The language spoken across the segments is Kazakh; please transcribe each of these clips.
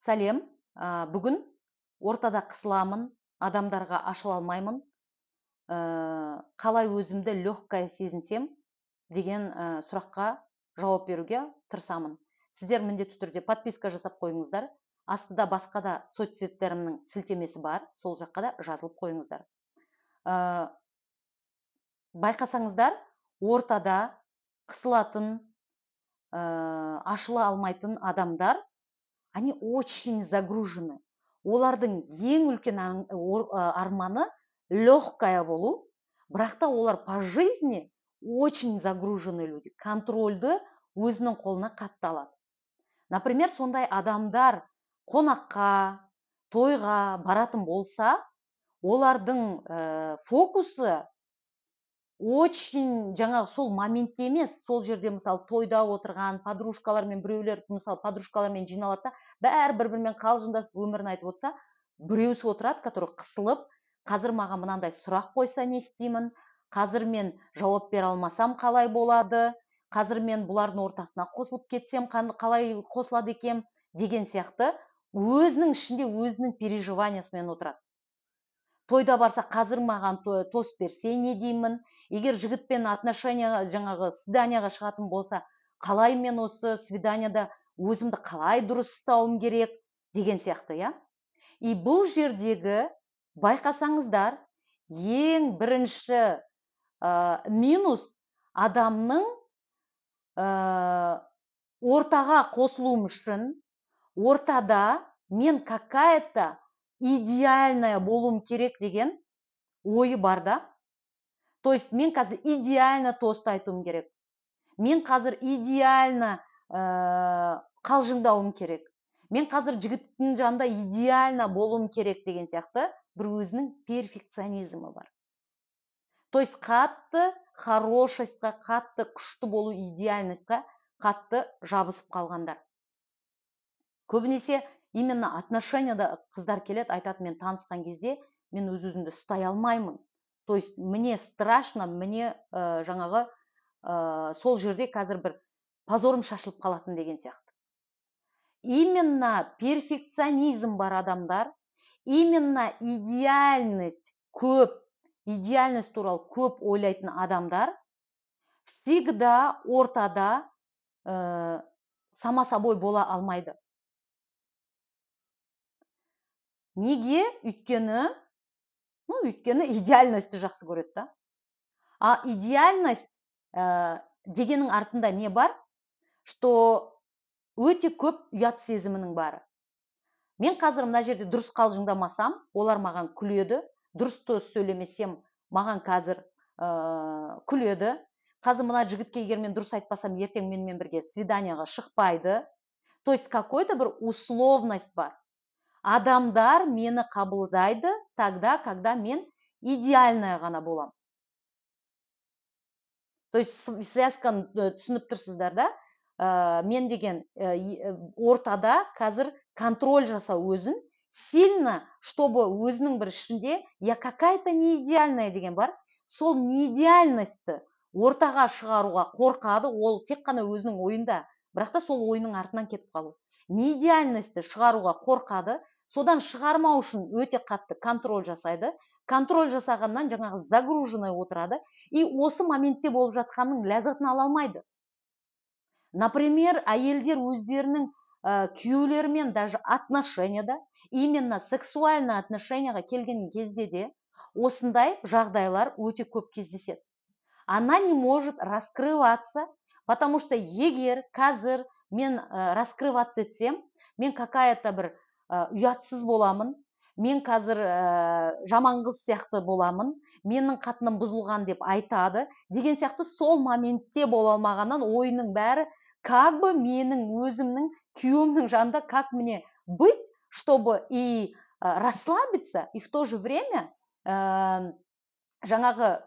Сәлем, бүгін ортада қысыламын, адамдарға ашыла алмаймын, қалай өзімді легкая сезінсем деген сұраққа жауап беруге тырысамын. Сіздер міндетті түрде подписка жасап қойыңыздар. Астыда басқа да соцсеттерімнің сілтемесі бар, сол жаққа да жазылып қойыңыздар. Байқасаңыздар, ортада қысылатын, ашыла алмайтын адамдар, они очень загружены. Олардың ең үлкен арманы легкая болу, бірақ та олар по жизни очень загружены люди. Контрольді өзінің қолына қатты алады. Например, сондай адамдар қонаққа, тойға баратын болса, олардың фокусы очень жаңағы сол моментте емес, сол жерде мысалы тойда отырған подружкалармен біреулер, мысалы подружкалармен жиналады да, бәрі бір-бірімен қалжыңдасып өмірін айтып отырса, біреусі отырады, который қысылып, қазір маған мынандай сұрақ қойса не істеймін, қазір мен жауап бере алмасам қалай болады, қазір мен бұлардың ортасына қосылып кетсем қалай қосылады екен деген сияқты өзінің ішінде өзінің переживаниясымен отырады. Тойда барса, қазір маған тост берсе не деймін, егер жігітпен отношенияға, жаңағы свиданияға шығатын болса, қалай мен осы свиданияда өзімді қалай дұрыс ұстауым керек деген сияқты, я? И бұл жердегі байқасаңыздар, ең бірінші минус адамның ортаға қосылуым үшін, ортада мен какая-то идеальная болуым керек деген ойы бар да. То есть мен қазір идеально тост айтуым керек. Мен қазір идеально қалжыңдауым керек. Мен қазір жігіттің жанында идеально болуым керек деген сияқты бір өзінің перфекционизмі бар. То есть қатты хорошестьқа, қатты күшті болу, идеальностьқа қатты жабысып қалғандар. Көбінесе именно отношенияда қыздар келеді, айтады, мен танысқан кезде мен өзімді ұстай алмаймын. То есть мне страшно, мне жаңағы сол жерде қазір бір позорым шашылып қалатын деген сияқты. Именно перфекционизм бар адамдар, именно идеальность туралы көп ойлайтын адамдар всегда ортада сама собой бола алмайды. Неге? Өйткені идеальностьті жақсы көреді да. А идеальность дегеннің артында не бар? Что өте көп ұят сезімінің бары. Мен қазір мына жерде дұрыс қалжыңдамасам, олар маған күледі, дұрыс сөйлемесем, маған қазір күледі. Қазір мына жігітке егер мен дұрыс айтпасам, ертең менімен бірге свиданияға шықпайды. То есть какой-то бір условность бар. Адамдар мені қабылдайды тогда, когда мен идеальная ғана болам. То есть связканы түсініп тұрсыздар да? Мен деген ортада қазір контроль жасау өзін, сильно, чтобы өзінің бір ішінде я какая-то не идеальная деген бар. Сол неидеальностьті ортаға шығаруға қорқады, ол тек қана өзінің ойында, бірақ та сол ойының артынан кетіп қалу. Неидеальностьті шығаруға қорқады, содан шығармау үшін өте қатты контроль жасайды. Контроль жасағаннан жаңағы загруженный отырады, и осы моментте болып жатқанның ләззатын ала алмайды. Например, әйелдер өздерінің күйеулерімен даже отношенияда, именно сексуальный отношенияға келген кезде де осындай жағдайлар өте көп кездеседі. Она не может раскрываться, потому что егер қазір мен раскрываться етсем, мен какая-то бір ұятсыз боламын, мен қазір жаман қыз сияқты боламын, менің қатыным бұзылған деп айтады, деген сияқты сол моментте бола алмағаннан ойының бәрі как бы менің өзімнің күйеуімнің жанында как мне быть, чтобы и расслабиться, и в то же время жаңағы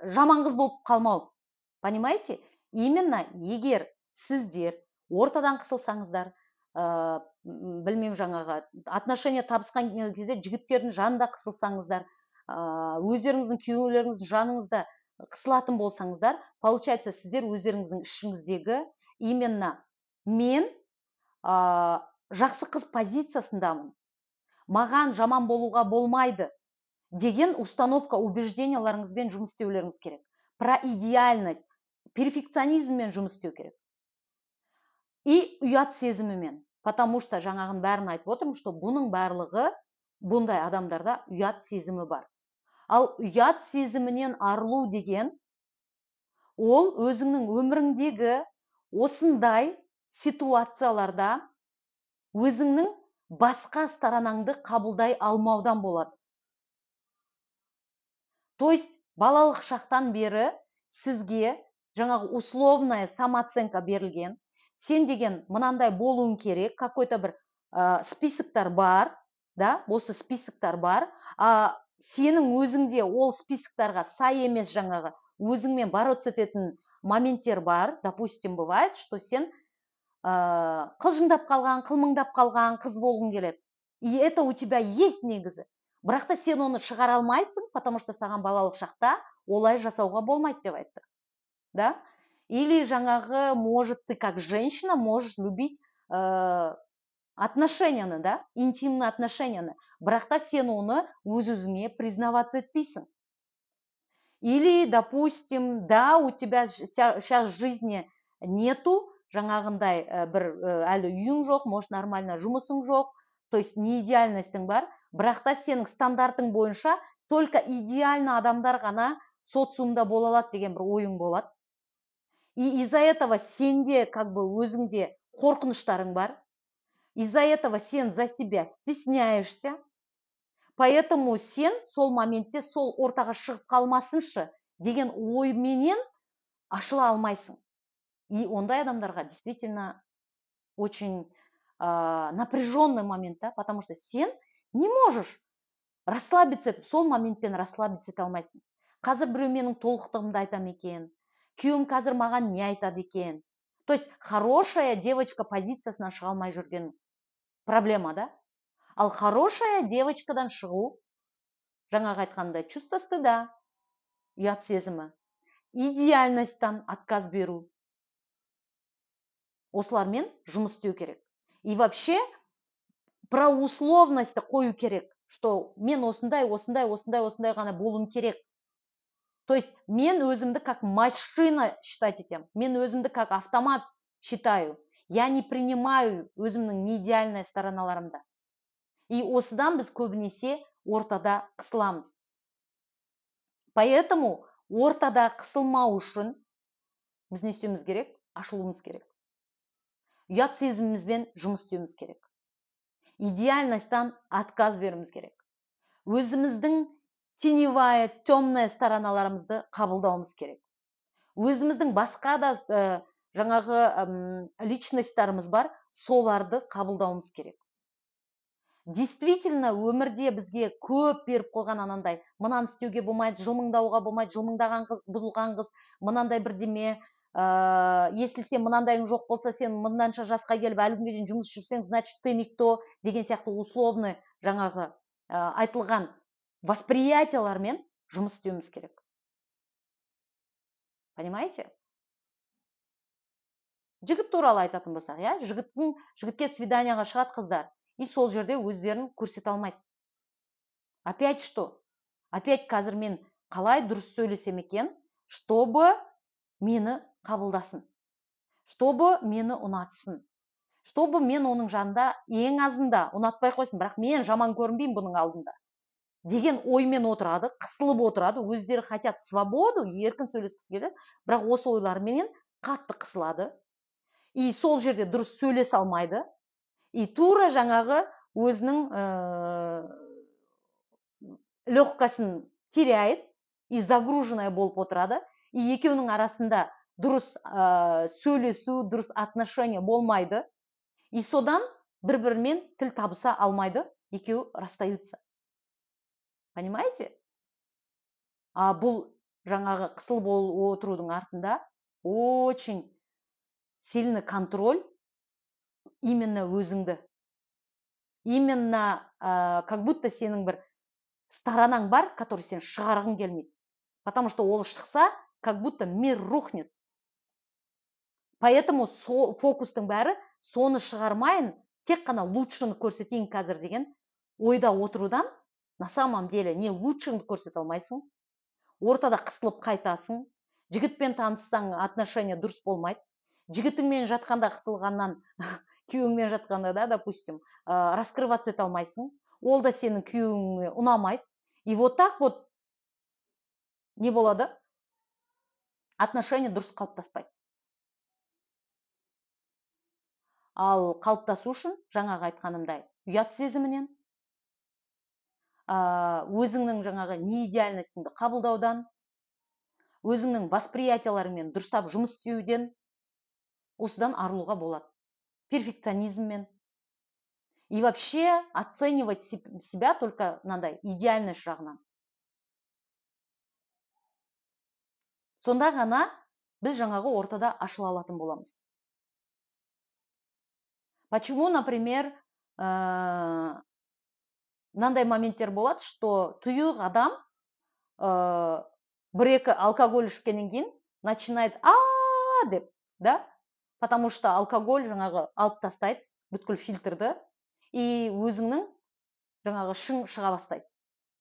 жаман қыз болып қалмау. Понимаете? Именно егер сіздер ортадан қысылсаңыздар, білмеймін, жаңағы отношения табысқан кезде жігіттердің жанында қысылсаңыздар, өздеріңіздің күйеулеріңіздің жаныңызда қысылатын болсаңыздар, получается, сіздер өздеріңіздің ішіңіздегі именно мен жақсы қыз позициясындамын, маған жаман болуға болмайды деген установка убежденияларыңызбен жұмыс істеулеріңіз керек. Про идеальность, перфекционизммен жұмыс істеу керек. И ұят сезімімен. Потому что жаңағын бәрін айтып отырмын, что бұның барлығы бұндай адамдарда ұят сезімі бар. Ал ұят сезімінен арылу деген, ол өзіңнің өміріңдегі осындай ситуацияларда өзіңнің басқа сторонаңды қабылдай алмаудан болады. То есть балалық шақтан бері сізге жаңағы условная самооценка берілген, сен деген мынандай болуың керек, какой-то бір списоктар бар, да, осы списоктар бар, сенің өзіңде ол списоктарға сай емес жаңағы өзіңмен бороться ететін моменттер бар. Допустим, бывает, что сен қылжыңдап қалған, қылмыңдап қалған қыз болғың келеді. И это у тебя есть негізі. Бірақ та сен оны шығара алмайсың, потому что саған балалық шақта олай жасауға болмайды деп айтты. Да? Или жаңағы, может, ты как женщина можешь любить отношенияны, да, интимные отношенияны. Бірақ та сен оны өз-өзіңе признаваться етпейсің. Или, допустим, да, у тебя сейчас в жизни нету жаңағындай бір әлі үйің жоқ, может, нормально жұмысың жоқ, то есть не идеальностің бар, бірақ та сенің стандартың бойынша только идеальный адамдар ғана социумда бола алады деген бір ойың болады. И из-за этого сенде как бы өзіңде қорқыныштарың бар. Из-за этого сен за себя стесняешься. Поэтому сен сол моментте сол ортаға шығып қалмасыншы деген ойменен ашыла алмайсың. И ондай адамдарға действительно очень напряженный момент, да, потому что сен не можешь расслабиться, сол моментпен расслабиться ете алмайсың. Қазір біреу менің толықтығымды айтам екен, күйеуім қазір маған не айтады екен. То есть хорошая девочка позициясынан шыға алмай жүрген проблема, да? Ал хорошая девочкадан шығу, жаңағы айтқандай, чувство стыда, ұят сезімі, идеальностьтан отказ беру. Осылармен жұмыс істеу керек. И вообще про условностьті қою керек, что мен осындай ғана болуым керек. То есть мен өзімді как машина считать етем, мен өзімді как автомат считаю. Я не принимаю өзімнің неидеальный стороналарымды. И осыдан біз көбінесе ортада қысыламыз. Поэтому ортада қысылмау үшін біз не істеуіміз керек? Ашылуымыз керек. Ұят сезімімізбен жұмыс істеуіміз керек. Идеальностьтан отказ беруіміз керек. Өзіміздің теневая, темная стороналарымызды қабылдауымыз керек. Өзіміздің басқа да жаңағы личностьтарымыз бар, соларды қабылдауымыз керек. Действительно, өмірде бізге көп беріп қойған анандай, мынаны істеуге болмайды, жылмыңдауға болмайды, жылмыңдаған қыз, бұзылған қыз, мынандай бірдеме, если сен мынандайың жоқ болса, сен мынданша жасқа келіп әлі күнге дейін жұмыс жүрсең, значит, ты никто деген сияқты условный жаңағы айтылған восприятиялармен жұмыс істеуіміз керек. Понимаете? Жігіт туралы айтатын болсақ, иә, жігітке свиданияға шығады қыздар. И сол жерде өздерін көрсете алмайды. Опять что? Опять қазір мен қалай дұрыс сөйлесем екен, чтобы мені қабылдасын, чтобы мені ұнатсын, чтобы мен оның жанында ең азында ұнатпай қойсын, бірақ мен жаман көрінбеймін бұның алдында деген оймен отырады, қысылып отырады, өздері хотят свободу, еркін сөйлескісі келеді, бірақ осы ойларменен қатты қысылады. И сол жерде дұрыс сөйлесе алмайды. И тура жаңағы өзінің легкосын теряет и загруженная болып отырады. И екеуінің арасында дұрыс сөйлесу, дұрыс отношения болмайды. И содан бір-бірімен тіл табыса алмайды, екеуі расстаются. Понимаете? Бұл жаңағы қысыл болып отырудың артында очень сильный контроль именно өзіңді. Именно как будто сенің бір сторонаң бар, который сен шығарғың келмейді. Потому что ол шықса, как будто мир рухнет. Поэтому фокустың бәрі соны шығармайын, тек қана лучшыны көрсетейін қазір деген ойда отырудан на самом деле не лучшыңды көрсете алмайсың, ортада қысылып қайтасың, жігітпен таныссаң отношения дұрыс болмайды, жігітіңмен жатқанда қысылғаннан күйеуіңмен жатқанда да, допустим, раскрываться ете алмайсың, ол да сенің күйеуіңе ұнамайды, и вот так вот не болады, отношения дұрыс қалыптаспайды. Ал қалыптасу үшін жаңағы айтқанымдай ұят сезімінен, өзіңнің жаңағы неидеальностіңді қабылдаудан, өзіңнің восприятияларымен дұрыстап жұмыс істеуден осыдан арылуға болады. Перфекционизммен. И вообще оценивать себя только мынандай идеальность жағынан. Сонда ғана біз жаңағы ортада ашыла алатын боламыз. Почему, например, мынандай моменттер болады, что тұйық адам бір-екі алкоголь ішкеннен кейін начинает деп, да? Потому что алкоголь жаңағы алып тастайды бүткіл фильтрді, и өзіңнің жаңағы шың шыға бастайды.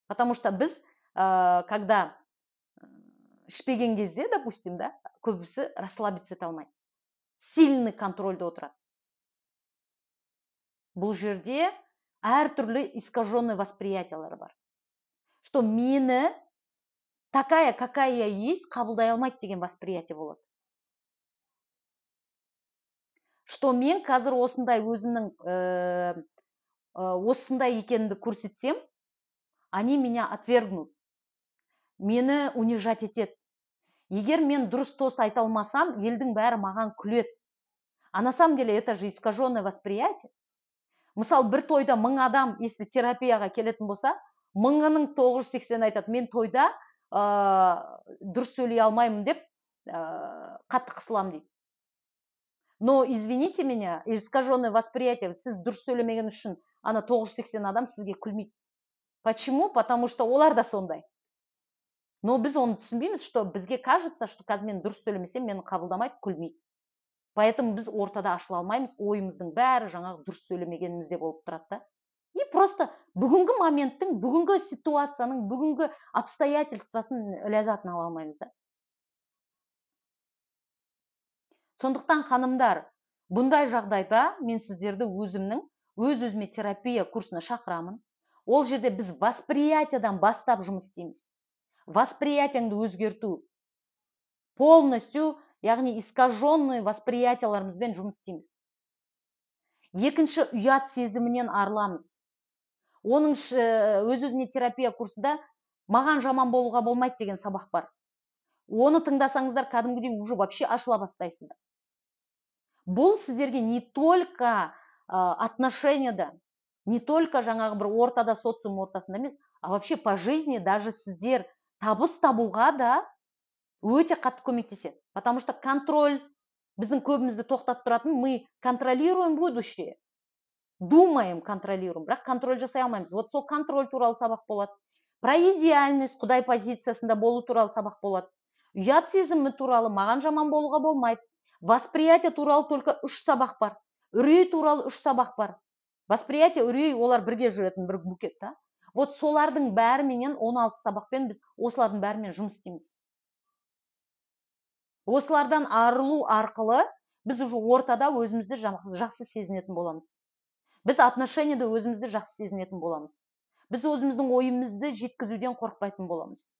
Потому что біз, когда ішпеген кезде, допустим, да, көбісі расслабиться ете алмайды. Сильный контрольде отырады. Бұл жерде әртүрлі искаженный восприятиялары бар. Что мені такая, какая я есть, қабылдай алмайды деген восприятие болады. Что мен қазір осындай өзімнің осындай екенімді көрсетсем, они меня отвергнут. Мені унижать етеді. Егер мен дұрыс тос айта алмасам, елдің бәрі маған күледі. А на самом деле это же искаженное восприятие. Мысалы, бір тойда 1000 адам, если терапияға келетін болса, 980 айтады, мен тойда дұрыс сөйлей алмаймын деп қатты қысылам дейді. Но извините меня, искаженное восприятие, сіз дұрыс сөйлемеген үшін ана 980 адам сізге күлмейді. Почему? Потому что олар да сондай. Но біз оны түсінбейміз, что бізге кажется, что қазір мен дұрыс сөйлемесем, мені қабылдамайды, күлмейді. Поэтому біз ортада ашыла алмаймыз, ойымыздың бәрі жаңағы дұрыс сөйлемегенімізде болып тұрады да. И просто бүгінгі моменттің, бүгінгі ситуацияның, бүгінгі обстоятельствосын ләззатын ала алмаймыз да. Сондықтан ханымдар, бұндай жағдайда мен сіздерді өзіме терапия курсына шақырамын. Ол жерде біз восприятиядан бастап жұмыс істейміз. Восприятияңды өзгерту. Полностью, яғни искаженный восприятияларымызбен жұмыс істейміз. Екінші, ұят сезімінен арыламыз. Оның өзіне терапия курсында маған жаман болуға болмайды деген сабақ бар. Оны тыңдасаңыздар, кәдімгідей уже вообще ашыла бастайсыздар. Бұл сіздерге не только отношенияда, не только жаңағы бір ортада, социум ортасында емес, а вообще по жизни даже сіздер табыс табуға да өте қатты көмектеседі. Потому что контроль біздің көбімізді тоқтатып тұратын, мы контролируем будущее. Думаем, контролируем, бірақ контроль жасай алмаймыз. Вот сол контроль туралы сабақ болады. Про идеальность, Құдай позициясында болу туралы сабақ болады. Ұят сезімі туралы, маған жаман болуға болмайды. Восприятие туралы только 3 сабақ бар. Үрей туралы 3 сабақ бар. Восприятие, үрей, олар бірге жүретін бір букет, да? Вот солардың бәріменен 16 сабақпен біз осылардың бәрімен жұмыс істейміз. Осылардан арылу арқылы біз уже ортада өзімізді жақсы сезінетін боламыз. Біз отношенияда өзімізді жақсы сезінетін боламыз. Біз өзіміздің ойымызды жеткізуден қорықпайтын боламыз.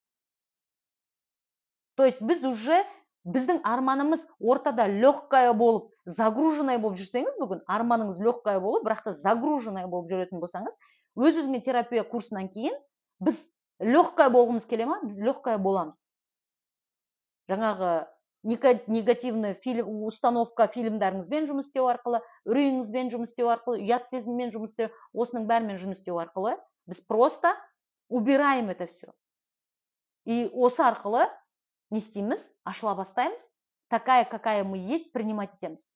То есть біз уже біздің арманымыз ортада легкая болып, загруженная болып жүрсеңіз, бүгін арманыңыз легкая болып, бірақ та загруженная болып жүретін болсаңыз, өзіңе терапия курсынан кейін біз легкая болғымыз келе ма? Біз легкая боламыз. Жаңағы негативный установка фильмдарыңызбен жұмыс істеу арқылы, үрейіңізбен жұмыс істеу арқылы, ұят сезіммен жұмыс істеу, осының бәрімен жұмыс істеу арқылы біз просто убираем это все. И осы арқылы не істейміз? Ашыла бастаймыз. Такая, какая мы есть, принимать етеміз.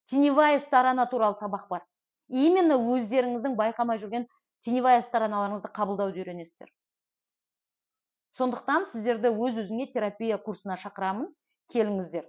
Теневая сторона туралы сабақ бар. И именно өздеріңіздің байқамай жүрген теневая стороналарыңызды қабылдауды үйренесіздер. Сондықтан сіздерді өзіңе терапия курсына шақырамын. Келіңіздер.